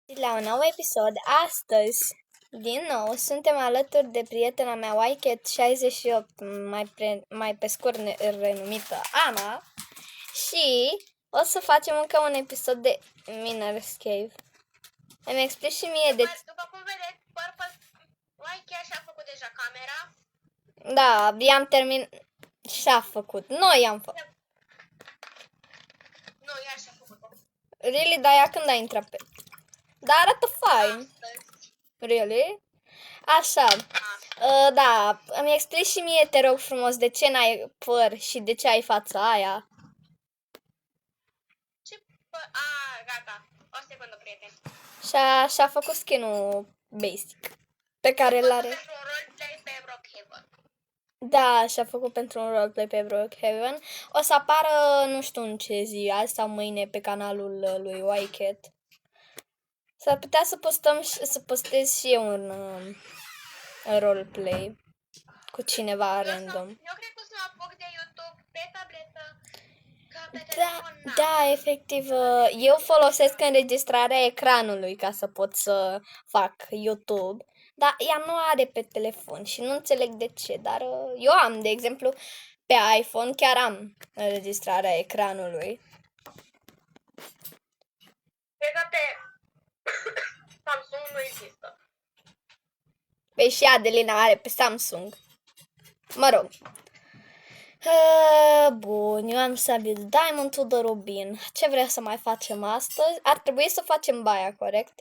La un nou episod. Astăzi, din nou, suntem alături de prietena mea Wycat68, mai pe scurt renumită Ana, și o să facem încă un episod de Miner's Cave. Îmi explici și mie de... După cum vedeți, Purple Wycat și-a făcut deja camera. Da, i-am terminat și-a făcut. Noi i-am făcut. Nu, ea și-a făcut-o. Really? Dar ea când a intrat pe... Dar arată fain. Astăzi. Really? Așa. Da, îmi explici și mie, te rog frumos, de ce n-ai păr și de ce ai fața aia. Ce gata. O secundă, prieteni. Și-a făcut skin-ul basic pe care îl are. Pentru un roleplay pe Brookhaven. Da, și-a făcut pentru un roleplay pe Brookhaven. O să apară, nu știu în ce zi, azi sau mâine, pe canalul lui Wycat. S-ar putea să postez și eu un roleplay cu cineva random. Eu cred că o să mă apuc de YouTube pe tabletă, că pe Da, telefon da, efectiv, eu folosesc înregistrarea ecranului ca să pot să fac YouTube, dar ea nu are pe telefon și nu înțeleg de ce, dar eu am, de exemplu, pe iPhone chiar am înregistrarea ecranului. Cred că pe Samsung nu există. Păi și Adelina are pe Samsung. Mă rog. Bun, eu am Sabit Diamond to the Rubin. Ce vrea să mai facem astăzi? Ar trebui să facem baia, corect?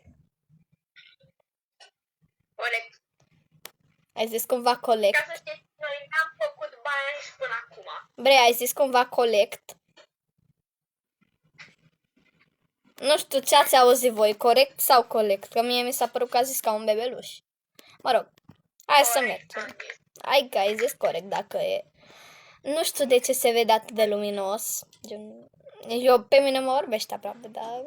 Corect. Ai zis cumva collect. Ca să știți, noi n-am făcut baia și până acum. Bre, ai zis cumva collect? Nu știu ce ați auzit voi, corect sau collect? Că mie mi s-a părut că a zis ca un bebeluș. Mă rog, hai să mergem. Hai că ai zis corect dacă e. Nu știu de ce se vede atât de luminos. Eu pe mine mă orbește aproape, dar...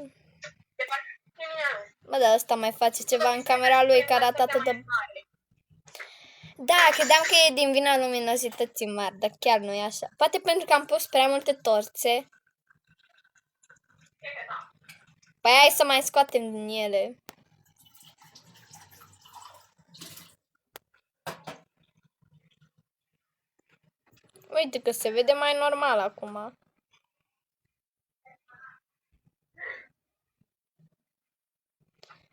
Bă, dar ăsta mai face ceva în camera lui care arată atât de... Da, credeam că e din vina luminozității mari, dar chiar nu e așa. Poate pentru că am pus prea multe torțe. Păi hai să mai scoatem din ele. Uite că se vede mai normal acum.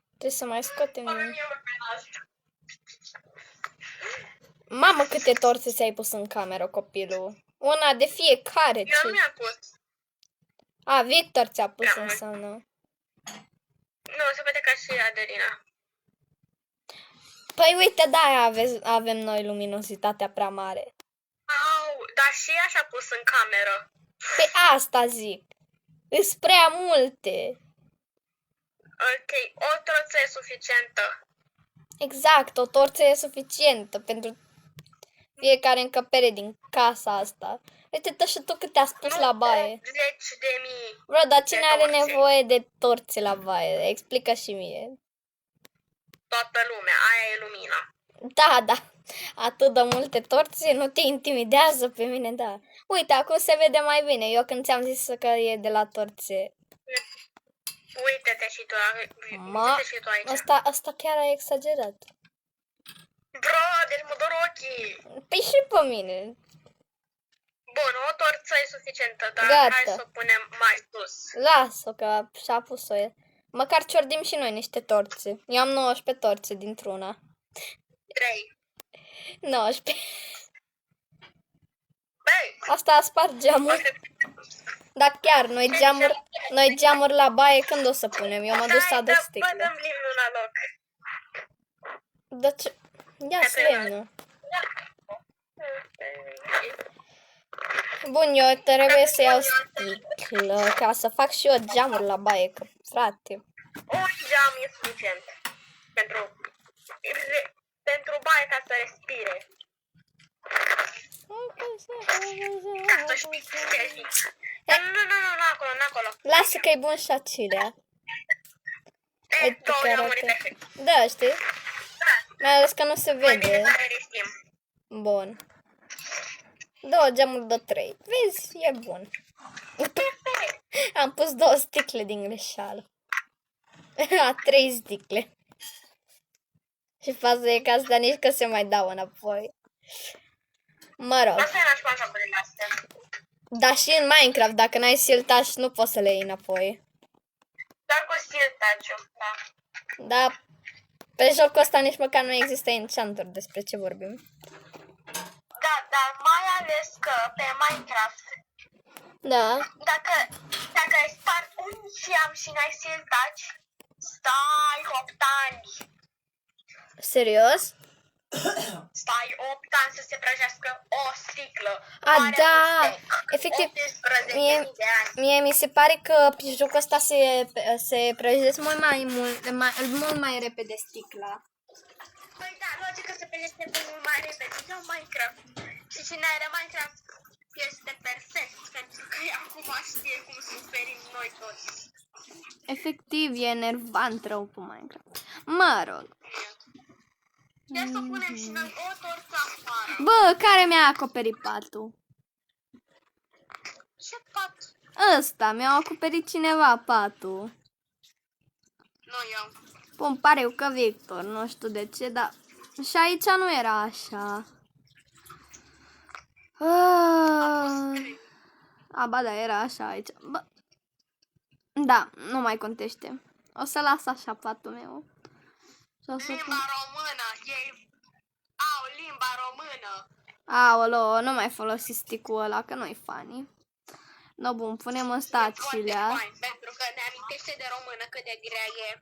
Trebuie să mai scoatem din... Mamă, câte torțe ți-ai pus în cameră, copilul. Una de fiecare. Eu Ce... nu mi-am pus. A, Victor ți-a pus Da, înseamnă. Nu, se vede ca și Adelina. Păi uite, da, avem noi luminozitatea prea mare. Au, dar și ea și-a pus în cameră. Pe asta zic. Îs prea multe. Ok, o torță e suficientă. Exact, o torță e suficientă pentru fiecare încăpere din casa asta. Uite-te și tu cât te-a spus la baie. 10.000. Bro, dar cine are torțe. nevoie de torțe la baie? Explică și mie. Toată lumea, aia e lumina. Da, da. Atât de multe torțe nu te intimidează pe mine, da. Uite, acum se vede mai bine. Eu când ți-am zis că e de la torțe. Uite-te și tu, uite și tu aici. Asta chiar a exagerat. Bro, deci mă dor ochii. Păi și pe mine. Bun, o torță e suficientă, dar Gata. hai să o punem mai sus. Lasă că și-a pus-o el. Măcar ciordim și noi niște torțe. Eu am 19 torțe dintr-una. 3. 19. Băi, Asta a spart geamuri. Dar chiar, noi geamuri la baie când o să punem? Eu mă duc să adus Bă, sticle. dăm limnul la loc. Dar ce... Ia să lemnul. Bun, eu trebuie să iau sticlă ca să fac și eu geamuri la baie, că, frate. Un geam e suficient pentru baie ca să respire. Ca să știi ce zic. Nu, acolo. Lasă că e bun și acelea. Uite Două că geamuri arată. perfect. Da, știi? Mai ales că nu se Mai bine vede. care ristim. Bun. 2 geamuri de 3. Vezi? E bun. Am pus 2 sticle din greșeală. A 3 sticle. Și faza e că asta nici că se mai dau înapoi. Mă rog. Asta e nașpa jocurile astea. Dar și în Minecraft, dacă n-ai siltaș, nu poți să le iei înapoi. Doar cu siltaciu, da. Dar pe jocul ăsta nici măcar nu există enchanturi, despre ce vorbim. Da, dar mai ales că pe Minecraft, Da. dacă ai spart un geam și n-ai siltaci, stai 8 ani. Serios? Stai 8 ani să se prăjească o sticlă. A, Mare da. mistec. Efectiv, 18.000 de ani. mie mi se pare că pe jocul ăsta se prăjesc mult mai repede sticla. Păi da, logic că se prăjește mult mai repede. Eu Minecraft. Și cine are Minecraft este perfect. Pentru că acum știe cum suferim noi toți. Efectiv, e enervant rău cu Minecraft. Mă rog. Ia să punem și noi o torță afară. Bă, care mi-a acoperit patul? Ce pat? Ăsta, mi-a acoperit cineva patul. Nu eu. Pun pare eu că Victor, nu știu de ce, dar și aici nu era așa. Ba da, era așa aici. Bă. Da, nu mai contește. O să las așa patul meu. Limba română. Ei au limba română. Aolo, nu mai folosi sticul ăla, că nu-i funny. No, bun, punem în stațiile. Pentru că ne amintește de română cât de grea e.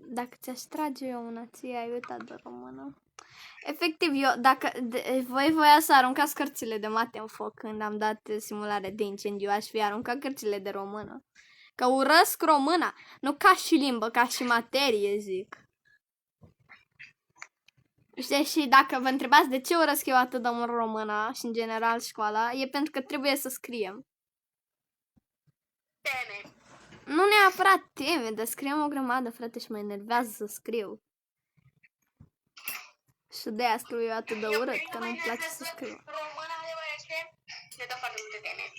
Dacă ți-aș trage eu una, ție ai uitat de română. Efectiv, eu, dacă voi voia să aruncați cărțile de mate în foc când am dat simulare de incendiu, aș fi aruncat cărțile de română. Că urăsc româna, nu ca și limbă, ca și materie, zic. Știi, și dacă vă întrebați de ce urăsc eu atât de mult româna și în general școala, e pentru că trebuie să scriem. Teme. Nu neapărat teme, dar scriem o grămadă, frate, și mă enervează să scriu. Și de-aia scriu eu atât de urât, că nu-mi place să scriu. Româna adevărește ne dă foarte multe teme.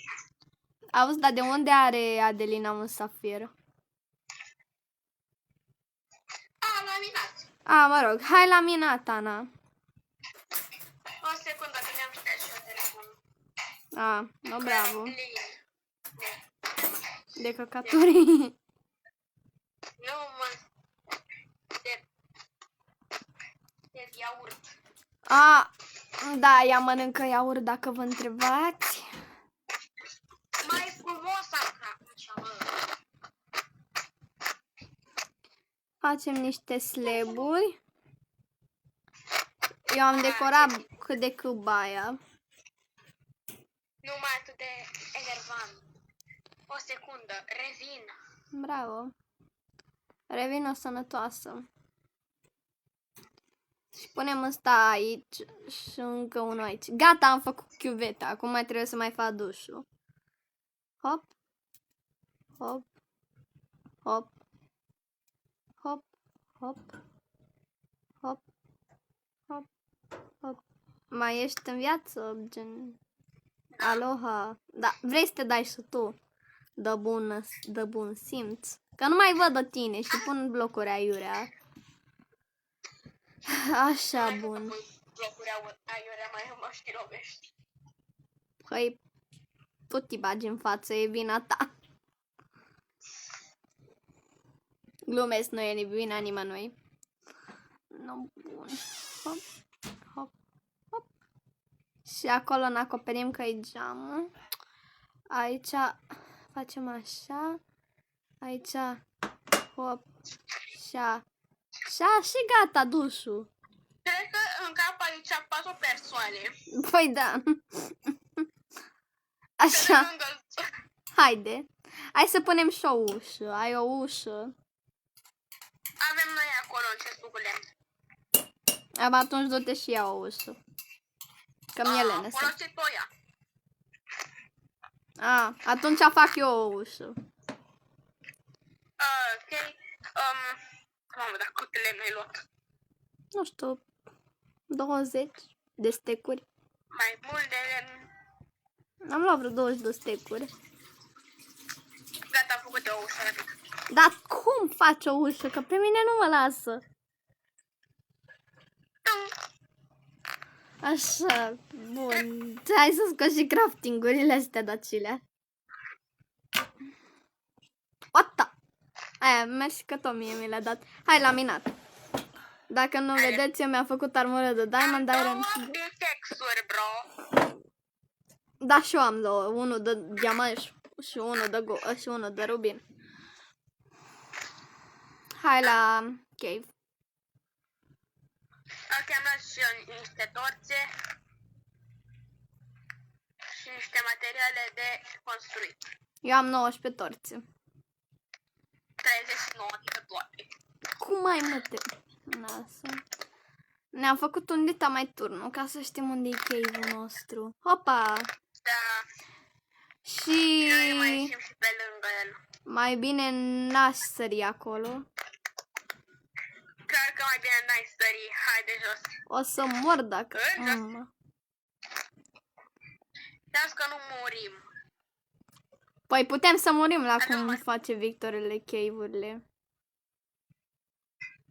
Auzi, dar de unde are Adelina un safir? Laminat. Mă rog, hai la minat, Ana. O secundă, că mi-am șters și telefonul. No, bravo. Lin. De căcaturi. Nu, mă. De iaurt. Da, ea mănâncă iaurt dacă vă întrebați. Mai frumos așa, mă. Facem niște slaburi. Eu am decorat cât de cât baia. Nu mai atât de enervant. O secundă, revin. Bravo. Revină sănătoasă. Și punem ăsta aici și încă unul aici. Gata, am făcut chiuveta. Acum mai trebuie să mai fac dușul. Hop. Hop. Hop. Hop. Hop. Hop. Hop. Hop. Mai ești în viață? Gen... Aloha. Da, vrei să te dai și tu de bun simț. Că nu mai văd de tine și pun blocuri aiurea. Așa, bun. Blocuri aiurea mai mă și lovești. Păi, tot te bagi în față, e vina ta. Glumesc, nu e vina nimănui. No, bun. Hop, hop, hop. Și acolo ne acoperim că e geamul. Aici facem așa. Aici, hop, așa și gata dușul. Cred că în cap aici 4 persoane. Păi da. Așa. Haide. Hai să punem și o ușă. Ai o ușă. Avem noi acolo în cesbucule. Atunci du-te și ia o ușă. Că mie lene să. Folosit toia. Atunci fac eu o ușă. Ok. Mamă, dar câte lemn ai luat? Nu știu. 20 de stecuri. Mai mult de lemn. Am luat vreo 20 de stecuri. Gata, am făcut eu o ușă rapid. Dar cum faci o ușă? Că pe mine nu mă lasă. Așa, bun. Hai să scoți și crafting-urile astea dacilea. What the? Aia, mersi că tot mie mi le-a dat. Hai la minat. Dacă nu vedeți, eu mi-am făcut armură de diamond, iron. de texturi, bro. Da, și eu am două. Unul de diamant și unul de rubin. Hai la cave. Ok, am luat și eu niște torțe și niște materiale de construit. Eu am 19 torțe. 39 de toate. Cum ai, mă, te... Lasă. Ne-am făcut un dita mai turnul, ca să știm unde e cave-ul nostru. Hopa! Da. Și... Noi mai ieșim și pe lângă el. mai bine n-aș sări acolo. Clar că mai bine n-ai sări. Hai de jos. O să mor dacă... Las că nu murim. Păi putem să murim la cum mai- face Victorele cave-urile.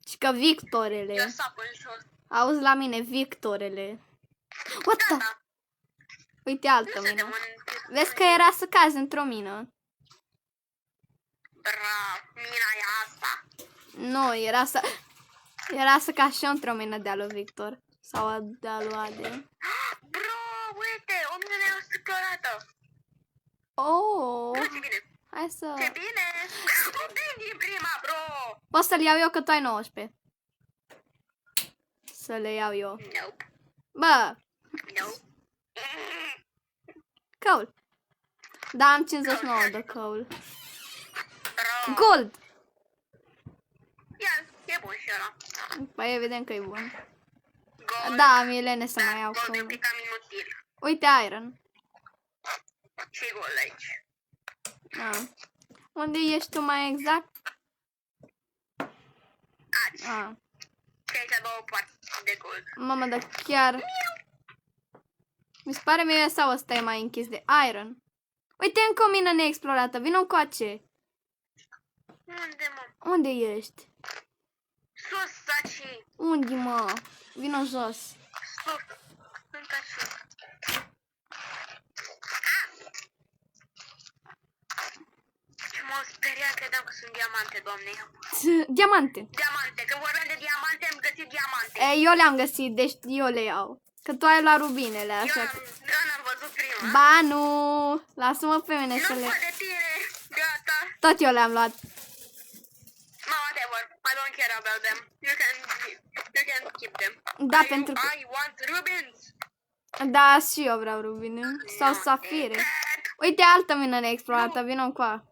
Și că Victorele... Eu sap în jos. Auzi la mine, Victorele. What the... Da. Uite altă Nu suntem mină. în... Vezi că era să cazi într-o mină. Bravo, mina e asta. Nu, era să cazi și eu într-o mină de-a lui Victor. Sau de-a lui Ade. Bro, uite, o mină neexplorată. Oh, Ce bine. hai să... Ce bine. Nu din prima, bro. Poți să-l iau eu că tu ai 19. Să le iau eu. Nope, Bă, nope. coal. Da, am 59 de coal. Bro. Gold! Ia, e bun și ăla. Păi evident că e bun. Gold. Da, milene să Da, mai iau gold e coal. pic cam inutil. Uite iron. Și gold aici. Ah. Unde ești tu mai exact? Aici. Ah. Și aici două părți de gold. Mamă, dar chiar... Mi se pare mie sau ăsta e mai închis de iron. Uite încă o mină neexplorată. Vino încoace. Unde, mă? Unde ești? Sus, aici. Unde, mă? Vino jos. Sus. Sunt aici. Ce m-au speriat, credeam că sunt diamante, doamne. Diamante. Diamante, când vorbeam de diamante, am găsit diamante. Eu le-am găsit, deci eu le iau. Că tu ai luat rubinele, Eu așa că... n-am văzut prima. Ba, nu! Lasă-mă pe mine să Nu le... pot de tine. Gata. Tot eu le-am luat. No, whatever. I don't care about them. You can keep them. Da, I, pentru că... I want Rubens. Da, și eu vreau rubine. Sau safire. Uite altă mină neexplorată, vină încoa.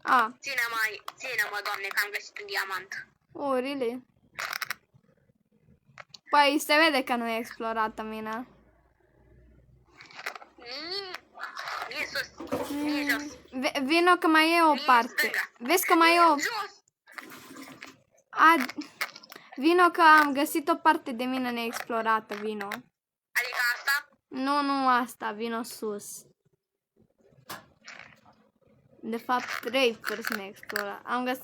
A, Ține-mă, doamne, că am găsit un diamant. oh, really? Păi se vede că nu e explorată mina. Nici sus, nici jos. Vino că mai e o Nici parte. stânga. Vezi că mai e o... Jos. Vino că am găsit o parte de mină neexplorată, vino. Adică asta? Nu asta, vino sus. De fapt, 3 părți neexplorate. Am găsit...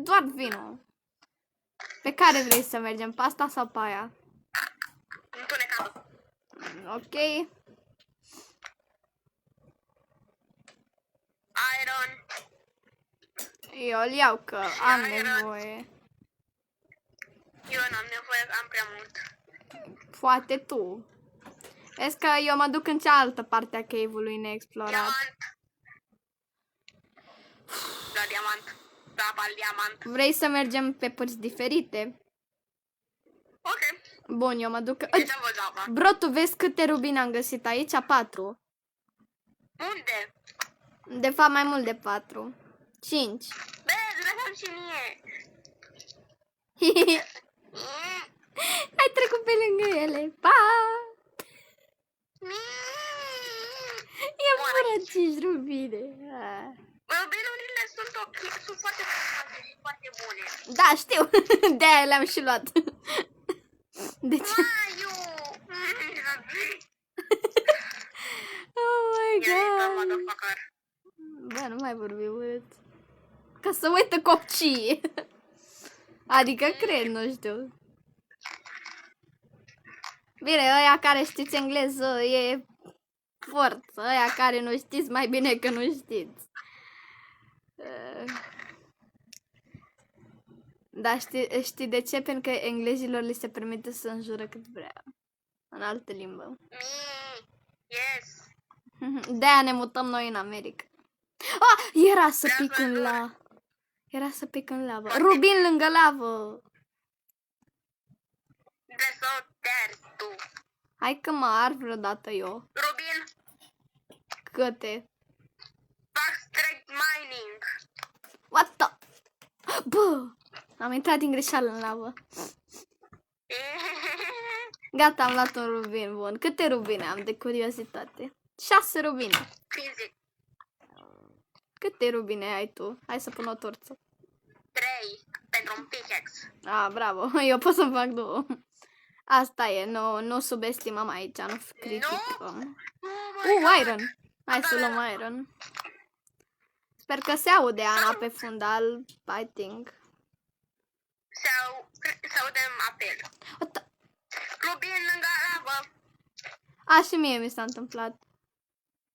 Doar vino. Pe care vrei să mergem? Pe asta sau pe aia? Întunecat. Ok. Iron. Eu îl iau că am Iron. nevoie. Eu n-am nevoie, am prea mult. Poate tu. Vezi că eu mă duc în cealaltă parte a cave-ului neexplorat. Diamant. Da, diamant. Da, bal diamant. Vrei să mergem pe părți diferite? Ok. Bun, eu mă duc... Deci am văzut apa. Bro, tu vezi câte rubine am găsit aici? 4. Unde? De fapt, mai mult de 4. 5. Bă, lăsăm și mie. Ai trecut pe lângă ele. Pa! I-am furat 5 rubine. Ah. Belurile sunt ok, sunt foarte frumoase și foarte bune. Da, știu. De-aia le-am și luat. De ce? Maiu! Oh my god. Motherfucker. Bă, nu mai vorbi urât. Ca să uită copcii. Adică cred, nu știu. Bine, ăia care știți engleză e forță. Ăia care nu știți, mai bine că nu știți. Dar știi de ce? Pentru că englezilor li se permite să înjură cât vrea. În altă limbă. Yes. De-aia ne mutăm noi în America. Ah, era să pic în lavă. Era să pic în lavă. Rubin lângă lavă. De să terzi tu. Hai că mă ar vreodată eu. Rubin, Câte? fac straight mining. What the? Bă! Am intrat din greșeală în lavă. Gata, am luat un rubin bun. Câte rubine am de curiozitate? 6 rubine. Fizic. Câte rubine ai tu? Hai să pun o torță. 3 pentru un pickaxe. Ah, bravo. Eu pot să fac 2. Asta e, nu subestimăm aici, nu criticăm. Iron. Hai să luăm iron. Sper că se aude Ana pe fundal, I think. Se aude apel. Rubin lângă lavă. A, și mie mi s-a întâmplat.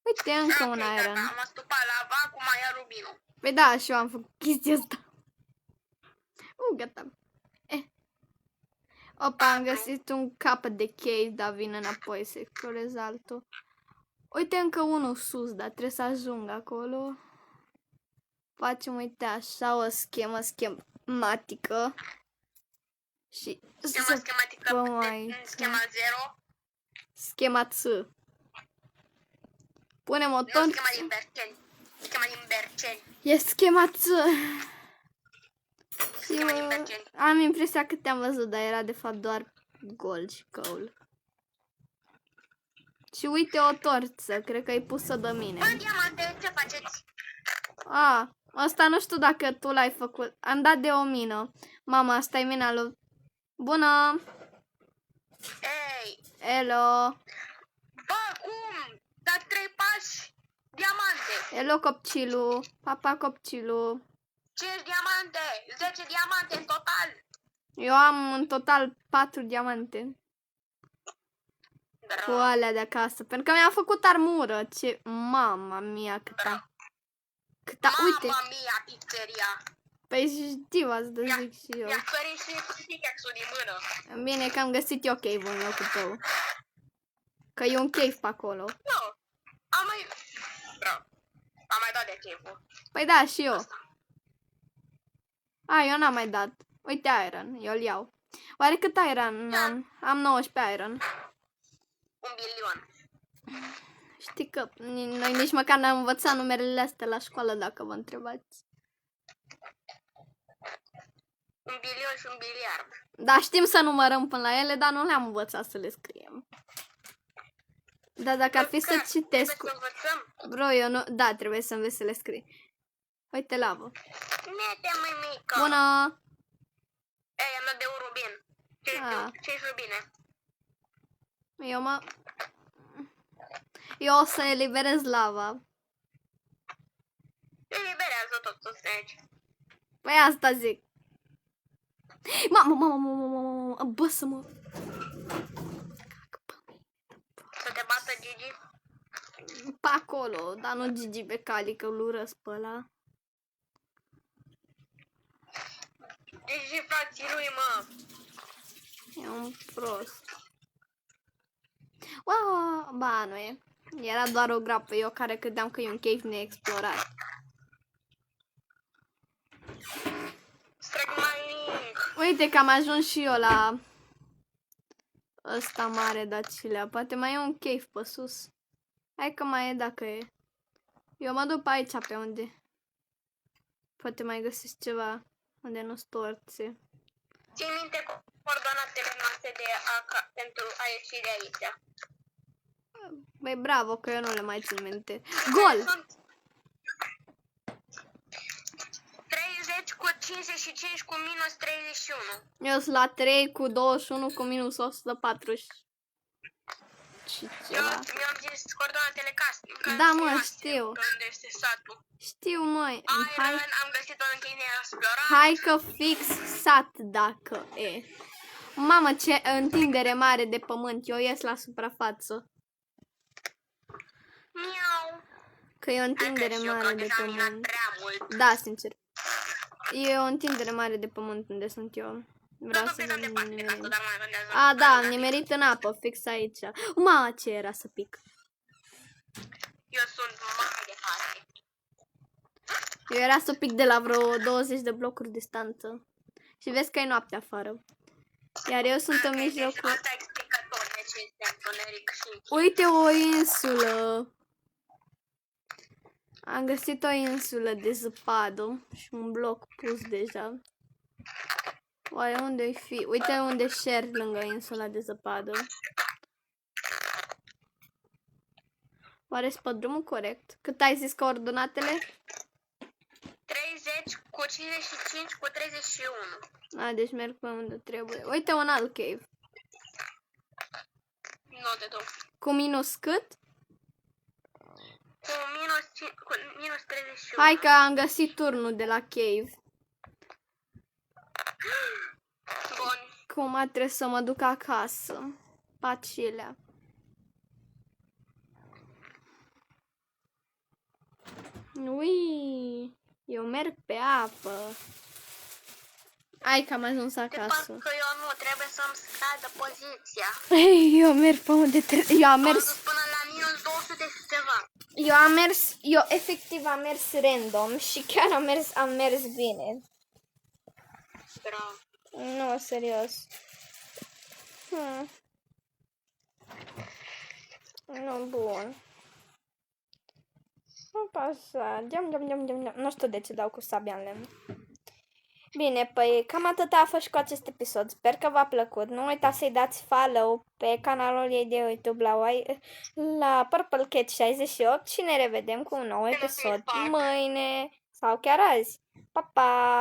Uite, încă un Ok, iron. gata, am astupat lava, acum ia rubinul. Păi da, și eu am făcut chestia asta. Gata. Opa, am găsit un capăt de cave, dar vin înapoi să explorez altul. Uite, încă unul sus, dar trebuie să ajung acolo. Facem, uite, așa o schemă schematică. Și Schema schematică în schema 0. Schema Ț. Punem o Nu ton. schema din Berceni. Schema din Berceni. E schema Ț. Schema din Berceni. Am impresia că te-am văzut, dar era de fapt doar gold și coal. Și uite o torță, cred că e pusă de mine. Bă, diamante, ce faceți? A, asta nu știu dacă tu l-ai făcut. Am dat de o mină. Mama, asta e mina lui. Bună! Ei! Hello! Bă, cum? Dați 3 pași? Diamante! Hello, copcilu! Papa, copcilu! 5 diamante! 10 diamante în total! Eu am în total 4 diamante. Cu alea de acasă. Pentru că mi-am făcut armură. Ce... Mama mia, câta... Uite! Mama mia, pizzeria! Păi știu, asta zic și eu. Mi-a sărit și pickaxe-ul din mână. Bine că am găsit eu cave-ul în locul tău. Că e un cave pe acolo. Nu, am mai... Bro, am mai dat de cave-ul. Păi da, și eu. A, eu n-am mai dat. Uite iron, eu îl iau. Oare cât iron am? Am 19 iron. 1 bilion. Știi că noi nici măcar n-am învățat numerele astea la școală, dacă vă întrebați. 1 bilion și 1 biliard. Da, știm să numărăm până la ele, dar nu le-am învățat să le scriem. Dar dacă ar fi să citesc... Trebuie să învățăm. Bro, eu nu... Da, trebuie să înveți să le scrii. Uite, lavă. Mete, mămică. Bună! Ei, am dat de un rubin. 5 rubine. Eu o să eliberez lava. Eliberează tot sus aici. Păi asta zic. Mamă, bă, să mă... Să te bată Gigi? Pe acolo, dar nu Gigi Becali, că îl urăsc pe ăla. Gigi, frații lui, mă. E un prost. Wow, ba, nu e. Era doar o groapă, eu care credeam că e un cave neexplorat. Strag mining. Uite că am ajuns și eu la ăsta mare, Dacilea. Poate mai e un cave pe sus. Hai că mai e dacă e. Eu mă duc pe aici pe unde. Poate mai găsesc ceva unde nu storțe. Ții minte coordonatele noastre pentru a ieși de aici. Băi, bravo, că eu nu le mai țin minte. Gol! Sunt 30 cu 55 cu minus 31. Eu sunt la 3 cu 21 cu minus 140. și Eu ceva. mi-am zis coordonatele casei. Da, mă, știu. Unde este satul. Știu, măi. Hai, Iron, am găsit-o în China explorat. hai că fix sat dacă e. Mamă, ce întindere mare de pământ. Eu ies la suprafață. Miau. Că e o întindere Hai că și eu, mare că de deja am minat pământ. prea mult. Da, sincer. E o întindere mare de pământ unde sunt eu. Vreau Tot să plecăm vă departe de casă, nimerim. dar mai gândează. A, da, am nimerit în apă, fix aici. Ma, ce era să pic. Eu sunt mai departe. Eu era să pic de la vreo 20 de blocuri distanță. Și vezi că e noapte afară. Iar eu sunt în mijlocul... Asta explică tot de ce este întuneric și... Uite o insulă. Am găsit o insulă de zăpadă și un bloc pus deja. Oare unde-i fi? Uite unde share lângă insula de zăpadă. Oare sunt pe drumul corect? Cât ai zis coordonatele? 30 cu 55 cu 31. A, deci merg pe unde trebuie. Uite un alt cave. Nu te duc. Cu minus cât? Cu minus 31. Hai că am găsit turnul de la cave. Bun. Cum trebuie să mă duc acasă. Pacilea. Ui, eu merg pe apă. Hai că am ajuns De acasă. parcă eu nu, trebuie să-mi scadă poziția. Eu merg pe unde trebuie. Eu am Am mers. dus până la minus 200 și ceva. Eu efectiv am mers random și chiar am mers bine. Bravo. Nu, serios. Nu, bun. Nu pasa. Nu știu de ce dau cu sabia în lemn. Bine, păi cam atât a fost și cu acest episod. Sper că v-a plăcut. Nu uitați să-i dați follow pe canalul ei de YouTube la Purple Cat 68 și ne revedem cu un nou episod mâine sau chiar azi. Pa, pa!